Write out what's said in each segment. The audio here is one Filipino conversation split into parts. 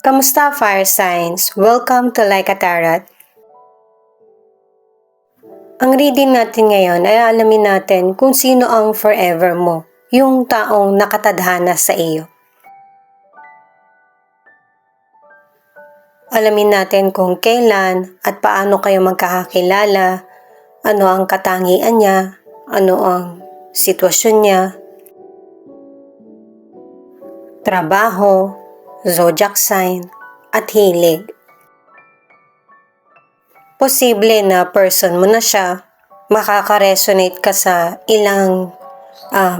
Kamusta fire signs? Welcome to Like a Tarot. Ang reading natin ngayon ay alamin natin kung sino ang forever mo, yung taong nakatadhana sa iyo. Alamin natin kung kailan at paano kayo magkakakilala, ano ang katangian niya, ano ang sitwasyon niya, trabaho, zodiac sign, at hilig. Posible na person mo na siya, makaka-resonate ka sa ilang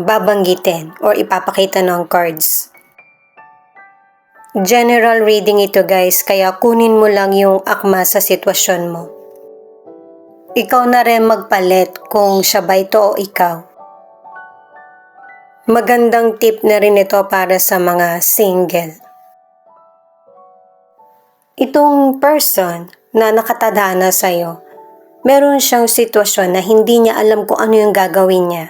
babanggitin or ipapakita ng cards. General reading ito guys, kaya kunin mo lang yung akma sa sitwasyon mo. Ikaw na rin magpalit kung siya ba ito o ikaw. Magandang tip na rin ito para sa mga single. Itong person na nakatadhana sa'yo, meron siyang sitwasyon na hindi niya alam kung ano yung gagawin niya.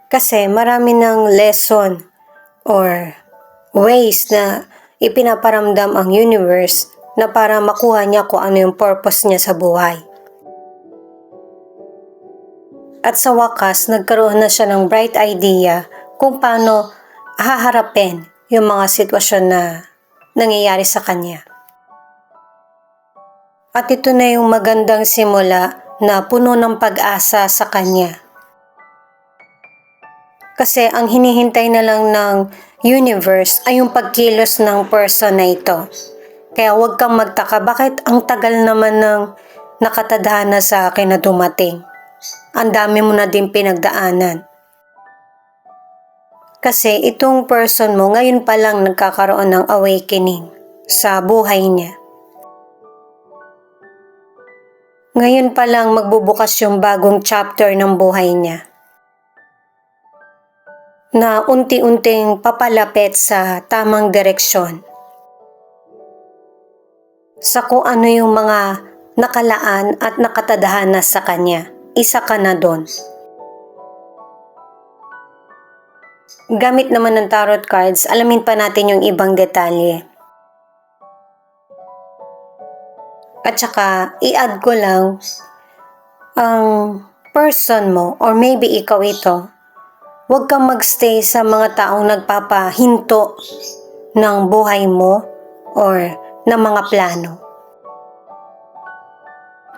Kasi marami ng lesson or ways na ipinaparamdam ang universe na para makuha niya kung ano yung purpose niya sa buhay. At sa wakas, nagkaroon na siya ng bright idea kung paano haharapin yung mga sitwasyon na nangyayari sa kanya. At ito na yung magandang simula na puno ng pag-asa sa kanya. Kasi ang hinihintay na lang ng universe ay yung pagkilos ng person na ito. Kaya huwag kang magtaka, bakit ang tagal naman ng nakatadhana sa akin na dumating? Ang dami mo na din pinagdaanan. Kasi itong person mo ngayon pa lang nagkakaroon ng awakening sa buhay niya. Ngayon pa lang magbubukas yung bagong chapter ng buhay niya na unti-unting papalapit sa tamang direksyon sa kung ano yung mga nakalaan at nakatadhana sa kanya. Isa ka na doon. Gamit naman ng tarot cards, alamin pa natin yung ibang detalye. At saka, i-add ko lang, ang person mo, or maybe ikaw ito, huwag kang magstay sa mga taong nagpapahinto ng buhay mo or ng mga plano.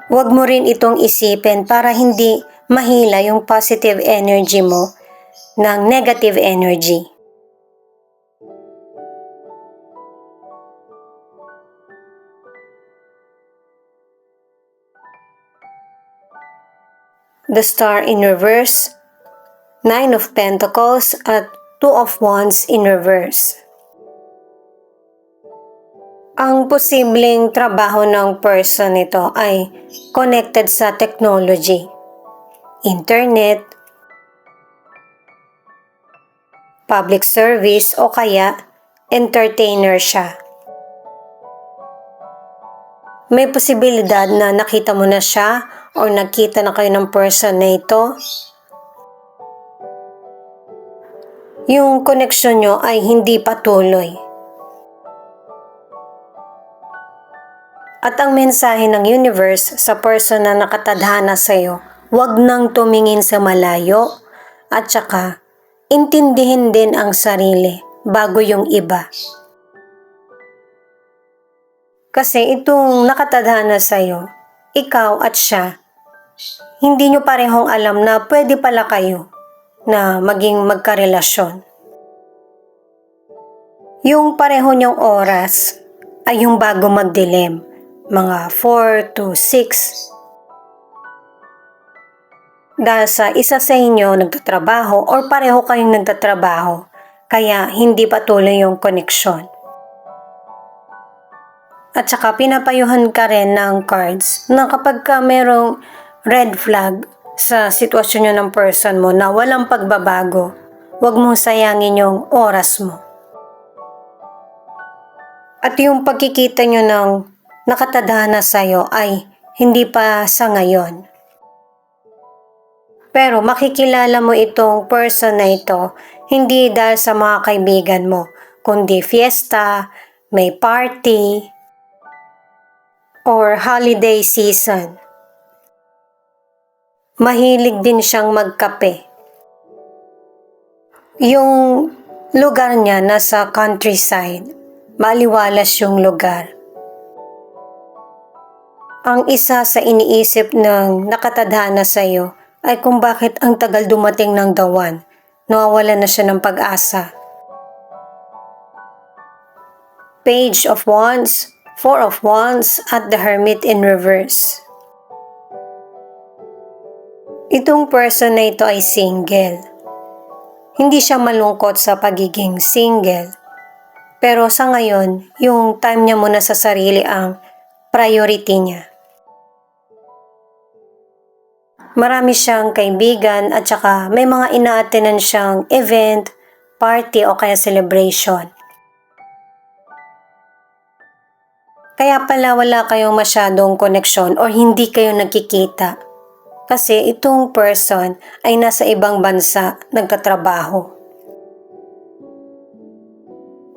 Huwag mo rin itong isipin para hindi mahila yung positive energy mo ng negative energy. The Star in reverse, Nine of Pentacles at Two of Wands in reverse. Ang posibleng trabaho ng person nito ay connected sa technology, internet, public service o kaya entertainer siya. May posibilidad na nakita mo na siya o nakita na kayo ng person na ito. Yung connection nyo ay hindi patuloy. At ang mensahe ng universe sa person na nakatadhana sa'yo, huwag nang tumingin sa malayo at saka intindihin din ang sarili bago yung iba. Kasi itong nakatadhana sa'yo, ikaw at siya, hindi nyo parehong alam na pwede pala kayo na maging magkarelasyon. Yung pareho nyong oras ay yung bago magdilim, mga 4 to 6. Dahil sa isa sa inyo nagtatrabaho or pareho kayong nagtatrabaho, kaya hindi patuloy yung koneksyon. At saka pinapayuhan ka rin ng cards na kapag ka merong red flag sa sitwasyon nyo ng person mo na walang pagbabago, huwag mong sayangin yung oras mo. At yung pagkikita nyo ng nakatadhana sa'yo ay hindi pa sa ngayon. Pero makikilala mo itong person na ito hindi dahil sa mga kaibigan mo, kundi fiesta, may party, or holiday season. Mahilig din siyang magkape. Yung lugar niya nasa countryside, maliwalas yung lugar. Ang isa sa iniisip ng nakatadhana sa'yo ay kung bakit ang tagal dumating ng dawan. Nawawala na siya ng pag-asa. Page of Wands, Four of Wands at the Hermit in reverse. Itong person na ito ay single. Hindi siya malungkot sa pagiging single. Pero sa ngayon, yung time niya muna sa sarili ang priority niya. Marami siyang kaibigan at saka may mga ina-attendan siyang event, party o kaya celebration. Kaya pala wala kayong masyadong koneksyon o hindi kayo nagkikita. Kasi itong person ay nasa ibang bansa nagtatrabaho.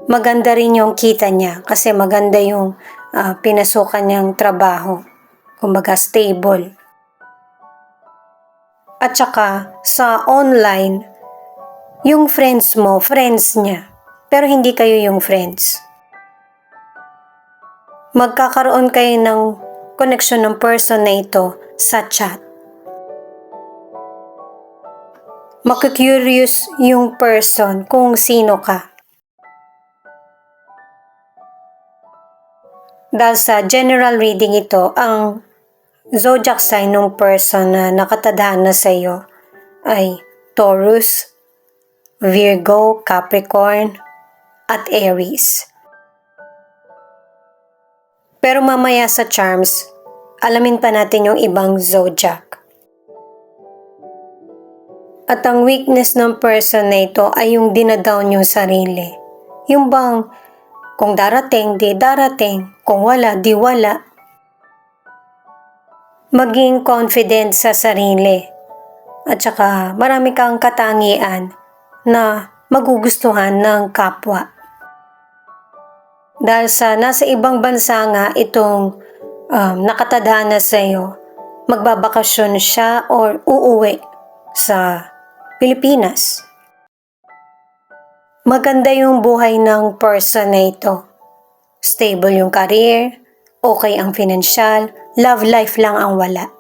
Maganda rin yung kita niya kasi maganda yung pinasukan niyang trabaho. Kumbaga stable. At saka sa online, yung friends mo, friends niya. Pero hindi kayo yung friends. Magkakaroon kayo ng connection ng person na ito sa chat. Makikurious yung person kung sino ka. Dahil sa general reading ito, ang zodiac sign ng person na nakatadhana sa iyo ay Taurus, Virgo, Capricorn, at Aries. Pero mamaya sa charms, alamin pa natin yung ibang zodiac. At ang weakness ng person na ito ay yung dinadown yung sarili. Yung bang, kung darating, di darating. Kung wala, di wala. Maging confident sa sarili. At saka marami kang katangian na magugustuhan ng kapwa. Dahil sa nasa ibang bansa nga itong nakatadhana sa iyo, magbabakasyon siya or uuwi sa Pilipinas. Maganda yung buhay ng person na ito. Stable yung career, okay ang financial, love life lang ang wala.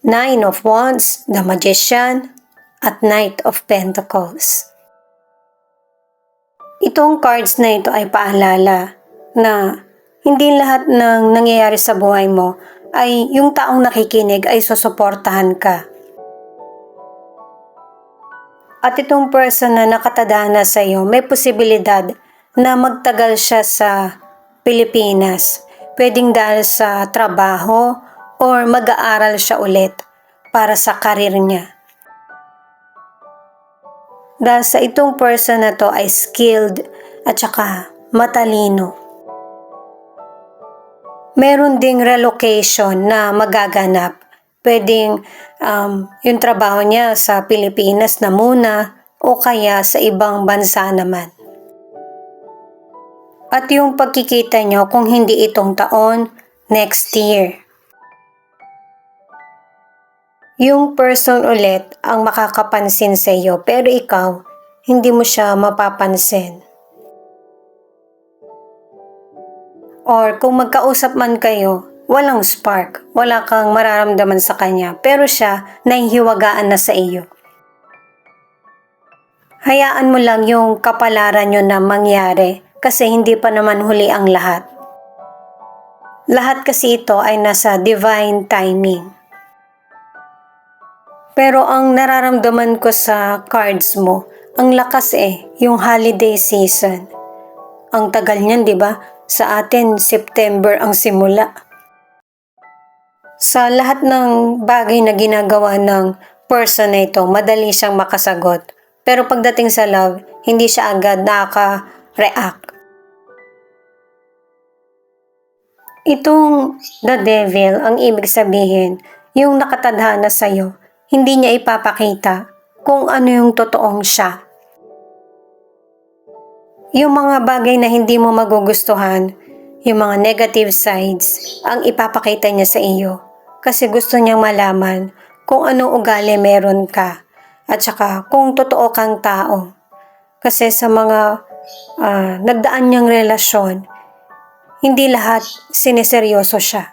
Nine of Wands, the Magician, at Knight of Pentacles. Itong cards na ito ay paalala na hindi lahat ng nangyayari sa buhay mo ay yung taong nakikinig ay susuportahan ka. At itong person na nakatadhana sa iyo, may posibilidad na magtagal siya sa Pilipinas. Pwedeng dahil sa trabaho or mag-aaral siya ulit para sa karir niya. Dahil sa itong person na to ay skilled at saka matalino. Meron ding relocation na magaganap. Pwedeng yung trabaho niya sa Pilipinas na muna o kaya sa ibang bansa naman. At yung pagkikita nyo kung hindi itong taon, next year. Yung person ulit ang makakapansin sa iyo pero ikaw, hindi mo siya mapapansin. Or kung magkausap man kayo, walang spark, wala kang mararamdaman sa kanya pero siya nahihiwagaan na sa iyo. Hayaan mo lang yung kapalaran nyo na mangyari kasi hindi pa naman huli ang lahat. Lahat kasi ito ay nasa divine timing. Pero ang nararamdaman ko sa cards mo, ang lakas yung holiday season. Ang tagal niyan, di ba? Sa atin, September ang simula. Sa lahat ng bagay na ginagawa ng person na ito, madali siyang makasagot. Pero pagdating sa love, hindi siya agad nakaka-react. Itong the devil, ang ibig sabihin, yung nakatadhana sa'yo, hindi niya ipapakita kung ano yung totoong siya. Yung mga bagay na hindi mo magugustuhan, yung mga negative sides, ang ipapakita niya sa iyo. Kasi gusto niyang malaman kung anong ugali meron ka at saka kung totoo kang tao. Kasi sa mga nagdaan niyang relasyon, hindi lahat sineseryoso siya.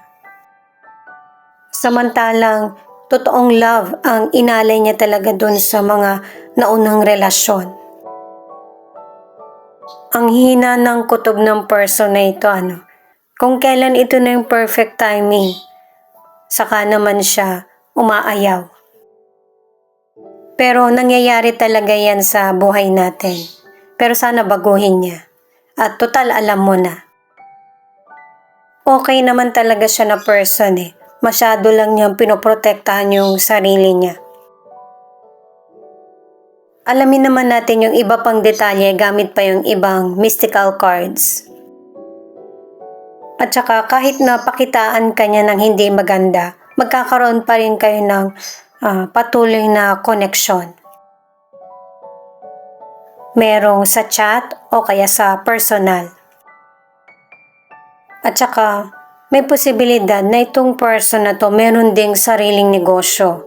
Samantalang totoong love ang inalay niya talaga dun sa mga naunang relasyon. Ang hina ng kutob ng person na ito, kung kailan ito na yung perfect timing, saka naman siya umaayaw. Pero nangyayari talaga yan sa buhay natin. Pero sana baguhin niya. At total alam mo na. Okay naman talaga siya na person Masyado lang niyang pinoprotektahan yung sarili niya. Alamin naman natin yung iba pang detalye gamit pa yung ibang mystical cards. At saka kahit napakitaan ka niya ng hindi maganda, magkakaroon pa rin kayo ng patuloy na koneksyon. Merong sa chat o kaya sa personal. At saka may posibilidad na itong person na to meron ding sariling negosyo.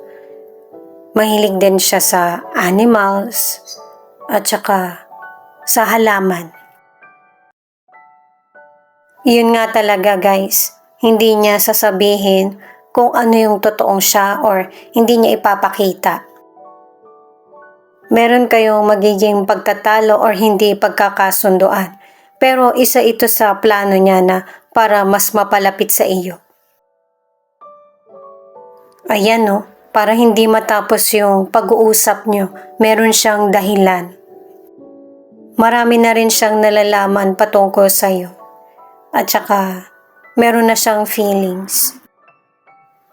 Mahilig din siya sa animals at saka sa halaman. Yun nga talaga guys, hindi niya sasabihin kung ano yung totoong siya or hindi niya ipapakita. Meron kayong magiging pagtatalo or hindi pagkakasunduan. Pero isa ito sa plano niya na para mas mapalapit sa iyo. Ayan para hindi matapos yung pag-uusap nyo, meron siyang dahilan. Marami na rin siyang nalalaman patungkol sa iyo. At saka, meron na siyang feelings.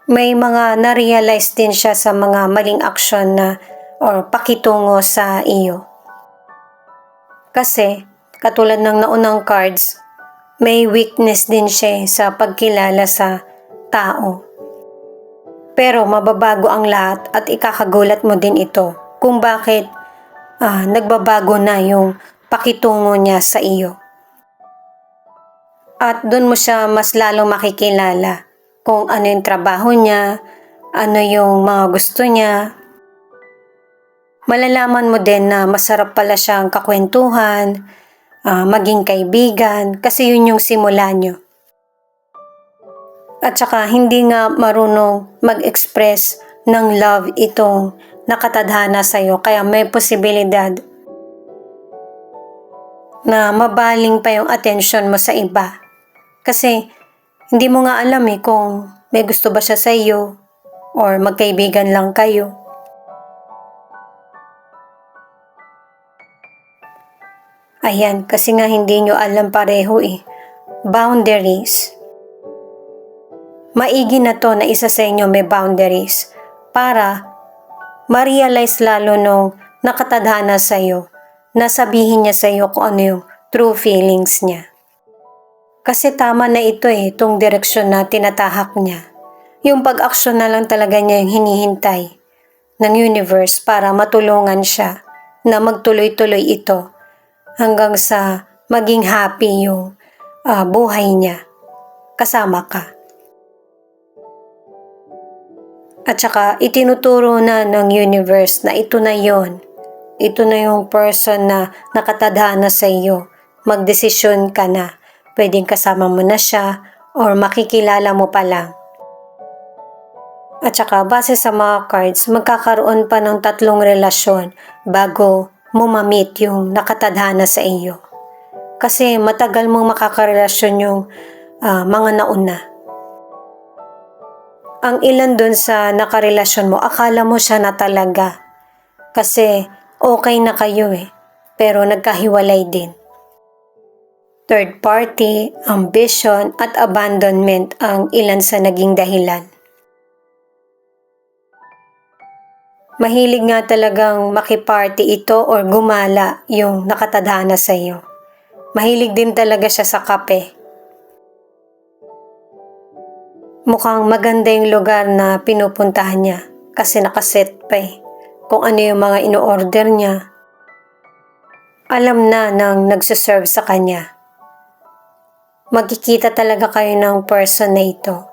May mga na-realize din siya sa mga maling aksyon na or pakitungo sa iyo. Kasi, katulad ng naunang cards, may weakness din siya sa pagkilala sa tao. Pero mababago ang lahat at ikakagulat mo din ito kung bakit nagbabago na yung pakitungo niya sa iyo. At doon mo siya mas lalong makikilala kung ano yung trabaho niya, ano yung mga gusto niya. Malalaman mo din na masarap pala siyang kakwentuhan, maging kaibigan kasi yun yung simula niyo. At saka hindi nga marunong mag-express ng love itong nakatadhana sa'yo kaya may posibilidad na mabaling pa yung atensyon mo sa iba. Kasi hindi mo nga alam kung may gusto ba siya sa iyo or magkaibigan lang kayo. Ayan, kasi nga hindi nyo alam pareho Boundaries. Maigi na to na isa sa inyo may boundaries para ma-realize lalo nung nakatadhana sa iyo na sabihin niya sa iyo kung ano yung true feelings niya. Kasi tama na ito itong direksyon na tinatahak niya. Yung pag-aksyon na lang talaga niya yung hinihintay ng universe para matulungan siya na magtuloy-tuloy ito hanggang sa maging happy yung buhay niya. Kasama ka. At saka itinuturo na ng universe na ito na yon. Ito na yung person na nakatadhana sa iyo. Magdesisyon ka na. Pwedeng kasama mo na siya or makikilala mo pa lang. At saka base sa mga cards, magkakaroon pa ng 3 relasyon bago mo ma-meet yung nakatadhana sa iyo. Kasi matagal mong makakarelasyon yung mga nauna. Ang ilan dun sa nakarelasyon mo, akala mo siya na talaga. Kasi okay na kayo pero nagkahiwalay din. Third party, ambition at abandonment ang ilan sa naging dahilan. Mahilig nga talagang makiparty ito or gumala yung nakatadhana sa iyo. Mahilig din talaga siya sa kape. Mukhang maganda yung lugar na pinupuntahan niya kasi nakaset pa kung ano yung mga ino-order niya. alam na ng nagsuserve sa kanya. Magkikita talaga kayo ng person na ito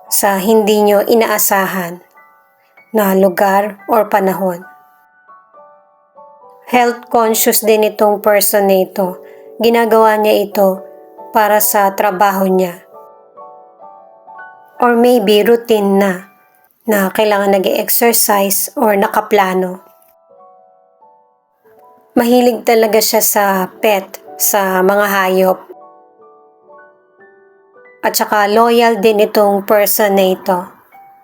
sa hindi nyo inaasahan na lugar or panahon. Health conscious din itong person na ito. Ginagawa niya ito para sa trabaho niya. Or maybe routine na kailangan nag-exercise or nakaplano. Mahilig talaga siya sa pet, sa mga hayop. At saka loyal din itong person na ito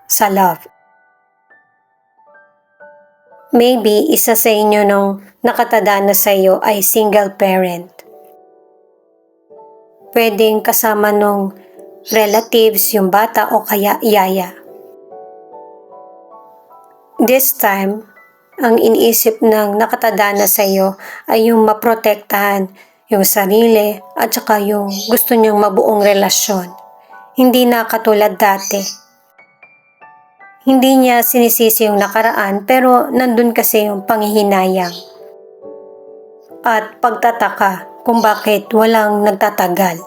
sa love. Maybe isa sa inyo nung nakatadhana sa iyo ay single parent. Pwedeng kasama nung relatives yung bata o kaya yaya. This time, ang iniisip ng nakatadhana sa iyo ay yung maprotektahan yung sarili at saka yung gusto niyang mabuong relasyon. Hindi na katulad dati. Hindi niya sinisisi yung nakaraan pero nandun kasi yung panghihinayang at pagtataka kung bakit walang nagtatagal.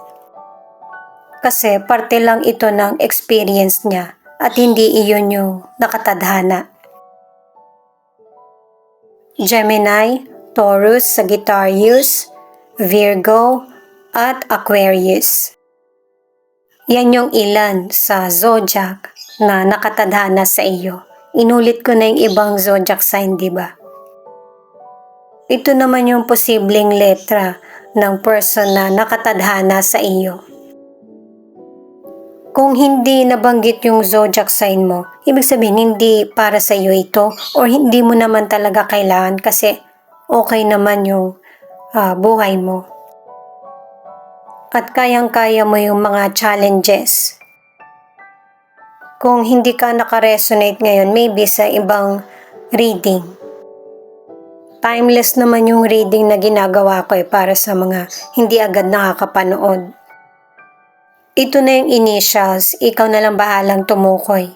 Kasi parte lang ito ng experience niya at hindi iyon yung nakatadhana. Gemini, Taurus, Sagittarius, Virgo, at Aquarius. Yan yung ilan sa zodiac na nakatadhana sa iyo. Inulit ko na yung ibang zodiac sign, di ba? Ito naman yung posibleng letra ng person na nakatadhana sa iyo. Kung hindi nabanggit yung zodiac sign mo, ibig sabihin hindi para sa iyo ito or hindi mo naman talaga kailangan kasi okay naman yung buhay mo. At kayang-kaya mo yung mga challenges. Kung hindi ka nakaresonate ngayon, maybe sa ibang reading. Timeless naman yung reading na ginagawa ko para sa mga hindi agad nakakapanood. Ito na yung initials, ikaw na lang bahalang tumukoy.